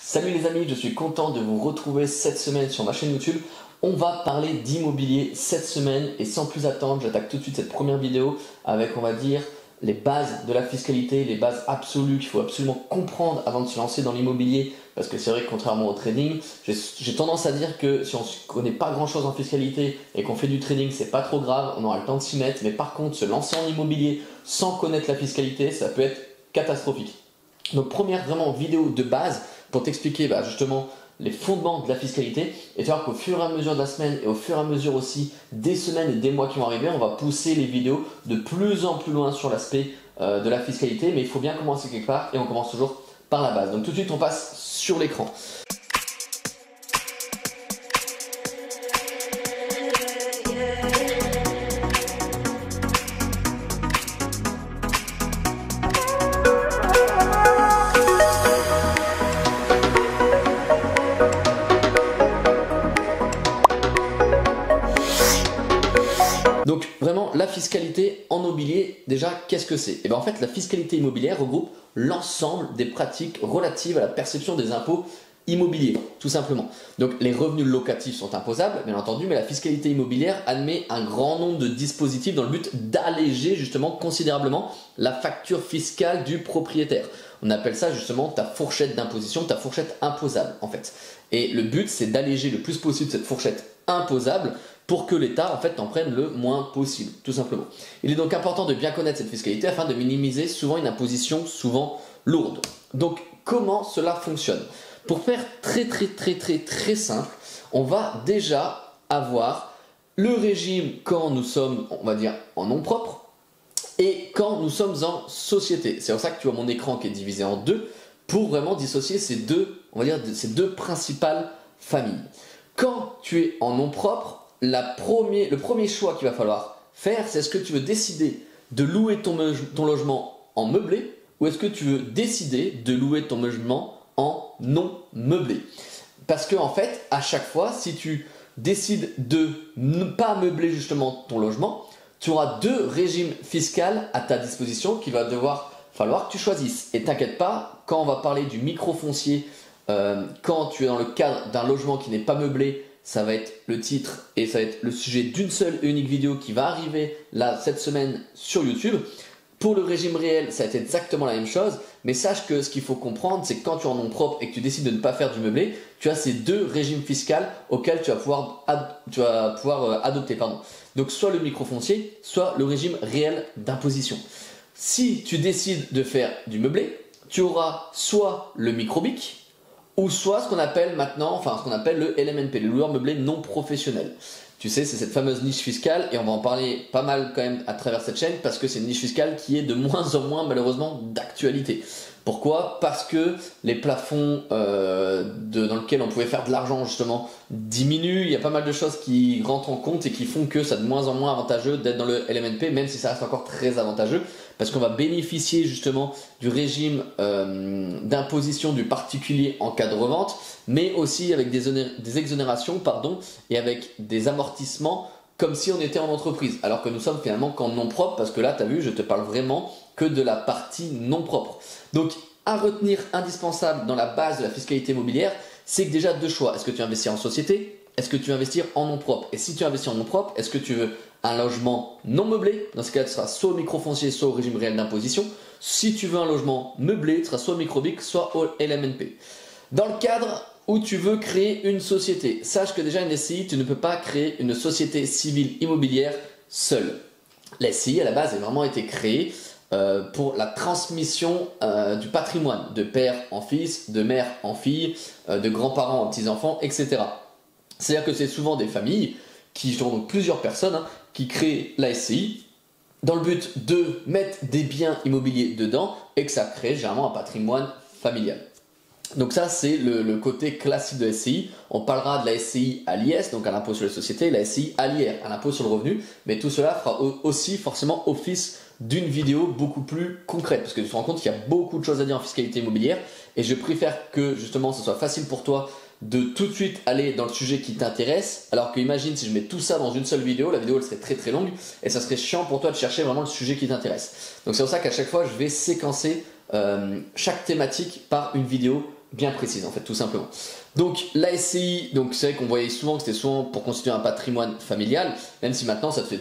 Salut les amis, je suis content de vous retrouver cette semaine sur ma chaîne YouTube. On va parler d'immobilier cette semaine et sans plus attendre, j'attaque tout de suite cette première vidéo avec, on va dire, les bases de la fiscalité, les bases absolues qu'il faut absolument comprendre avant de se lancer dans l'immobilier. Parce que c'est vrai que contrairement au trading, j'ai tendance à dire que si on ne connaît pas grand chose en fiscalité et qu'on fait du trading, c'est pas trop grave, on aura le temps de s'y mettre. Mais par contre, se lancer en immobilier sans connaître la fiscalité, ça peut être catastrophique. Donc première vraiment vidéo de base pour t'expliquer justement les fondements de la fiscalité, et tu vas voir qu'au fur et à mesure de la semaine et au fur et à mesure aussi des semaines et des mois qui vont arriver, on va pousser les vidéos de plus en plus loin sur l'aspect de la fiscalité, mais il faut bien commencer quelque part et on commence toujours par la base. Donc tout de suite on passe sur l'écran. Donc vraiment la fiscalité en immobilier, déjà qu'est-ce que c'est? Et bien en fait la fiscalité immobilière regroupe l'ensemble des pratiques relatives à la perception des impôts immobiliers, tout simplement. Donc les revenus locatifs sont imposables, bien entendu, mais la fiscalité immobilière admet un grand nombre de dispositifs dans le but d'alléger justement considérablement la facture fiscale du propriétaire. On appelle ça justement ta fourchette d'imposition, ta fourchette imposable en fait. Et le but c'est d'alléger le plus possible cette fourchette imposable pour que l'État en fait en prenne le moins possible, tout simplement. Il est donc important de bien connaître cette fiscalité afin de minimiser souvent une imposition souvent lourde. Donc comment cela fonctionne? Pour faire très simple, on va déjà avoir le régime quand nous sommes, on va dire, en nom propre et quand nous sommes en société. C'est pour ça que tu vois mon écran qui est divisé en deux pour vraiment dissocier ces deux, on va dire, ces deux principales familles. Quand tu es en nom propre, le premier choix qu'il va falloir faire, c'est est-ce que tu veux décider de louer ton logement en meublé ou est-ce que tu veux décider de louer ton logement en non meublé. Parce que en fait, à chaque fois, si tu décides de ne pas meubler justement ton logement, tu auras deux régimes fiscaux à ta disposition qu'il va falloir que tu choisisses. Et t'inquiète pas, quand on va parler du micro-foncier, quand tu es dans le cadre d'un logement qui n'est pas meublé, ça va être le titre et ça va être le sujet d'une seule et unique vidéo qui va arriver là cette semaine sur YouTube. Pour le régime réel, ça va être exactement la même chose, mais sache que ce qu'il faut comprendre, c'est que quand tu es en nom propre et que tu décides de ne pas faire du meublé, tu as ces deux régimes fiscaux auxquels tu vas pouvoir adopter. Donc soit le microfoncier, soit le régime réel d'imposition. Si tu décides de faire du meublé, tu auras soit le microbic, ou soit ce qu'on appelle maintenant, le LMNP, le loueur meublé non professionnel. Tu sais, c'est cette fameuse niche fiscale et on va en parler pas mal quand même à travers cette chaîne parce que c'est une niche fiscale qui est de moins en moins malheureusement d'actualité. Pourquoi? Parce que les plafonds dans lesquels on pouvait faire de l'argent justement diminuent. Il y a pas mal de choses qui rentrent en compte et qui font que ça de moins en moins avantageux d'être dans le LMNP, même si ça reste encore très avantageux parce qu'on va bénéficier justement du régime d'imposition du particulier en cas de revente, mais aussi avec des exonérations et avec des amortissements comme si on était en entreprise, alors que nous sommes finalement qu'en nom propre, parce que là, tu as vu, je te parle vraiment que de la partie non propre. Donc, à retenir indispensable dans la base de la fiscalité immobilière, c'est que déjà deux choix. Est-ce que tu veux investir en société? Est-ce que tu veux investir en nom propre? Et si tu investis en nom propre, est-ce que tu veux un logement non meublé? Dans ce cas, tu seras soit au microfoncier, soit au régime réel d'imposition. Si tu veux un logement meublé, tu seras soit au microbic, soit au LMNP. Dans le cadre où tu veux créer une société, sache que déjà une SCI, tu ne peux pas créer une société civile immobilière seule. La SCI à la base a vraiment été créée pour la transmission du patrimoine de père en fils, de mère en fille, de grands-parents en petits-enfants, etc. C'est-à-dire que c'est souvent des familles qui sont donc plusieurs personnes qui créent la SCI dans le but de mettre des biens immobiliers dedans et que ça crée généralement un patrimoine familial. Donc ça c'est le côté classique de la SCI. On parlera de la SCI à l'IS, donc à l'impôt sur les sociétés, la SCI à l'IR, à l'impôt sur le revenu, mais tout cela fera aussi forcément office d'une vidéo beaucoup plus concrète, parce que tu te rends compte qu'il y a beaucoup de choses à dire en fiscalité immobilière, et je préfère que justement ce soit facile pour toi de tout de suite aller dans le sujet qui t'intéresse, alors que imagine si je mets tout ça dans une seule vidéo, la vidéo elle serait très longue, et ça serait chiant pour toi de chercher vraiment le sujet qui t'intéresse. Donc c'est pour ça qu'à chaque fois je vais séquencer chaque thématique par une vidéo bien précises en fait, tout simplement. Donc la SCI, donc c'est vrai qu'on voyait souvent que c'était souvent pour constituer un patrimoine familial, même si maintenant ça se fait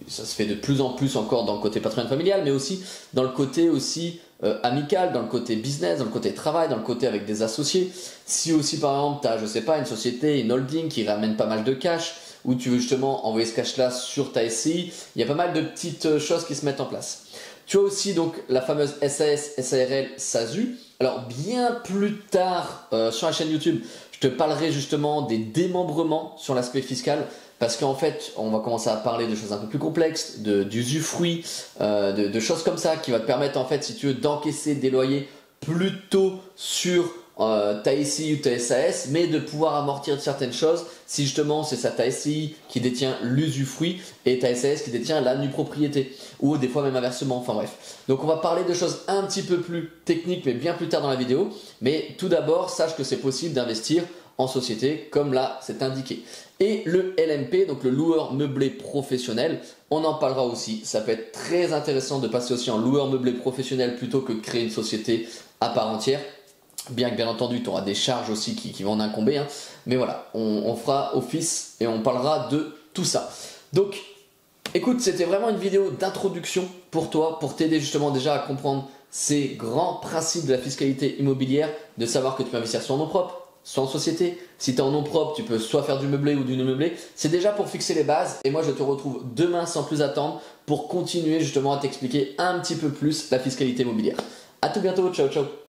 ça se fait de plus en plus encore dans le côté patrimoine familial, mais aussi dans le côté aussi amical, dans le côté business, dans le côté travail, dans le côté avec des associés. Si aussi par exemple tu as, je sais pas, une société, une holding qui ramène pas mal de cash, où tu veux justement envoyer ce cash là sur ta SCI, il y a pas mal de petites choses qui se mettent en place. Tu as aussi donc la fameuse SAS, SARL, SASU. Alors bien plus tard sur la chaîne YouTube, je te parlerai justement des démembrements sur l'aspect fiscal, parce qu'en fait on va commencer à parler de choses un peu plus complexes, d'usufruit, de choses comme ça qui va te permettre en fait, si tu veux, d'encaisser des loyers plutôt sur ta SCI ou ta SAS, mais de pouvoir amortir certaines choses si justement c'est ça ta SCI qui détient l'usufruit et ta SAS qui détient la nue propriété, ou des fois même inversement, enfin bref. Donc on va parler de choses un petit peu plus techniques mais bien plus tard dans la vidéo, mais tout d'abord sache que c'est possible d'investir en société comme là c'est indiqué. Et le LMP, donc le loueur meublé professionnel, on en parlera aussi. Ça peut être très intéressant de passer aussi en loueur meublé professionnel plutôt que de créer une société à part entière. Bien que bien entendu tu auras des charges aussi qui vont en incomber, hein. Mais voilà, on fera office et on parlera de tout ça. Donc écoute, c'était vraiment une vidéo d'introduction pour toi, pour t'aider justement déjà à comprendre ces grands principes de la fiscalité immobilière, de savoir que tu peux investir soit en nom propre, soit en société. Si tu es en nom propre, tu peux soit faire du meublé ou du non meublé. C'est déjà pour fixer les bases et moi je te retrouve demain sans plus attendre pour continuer justement à t'expliquer un petit peu plus la fiscalité immobilière. A tout bientôt, ciao ciao.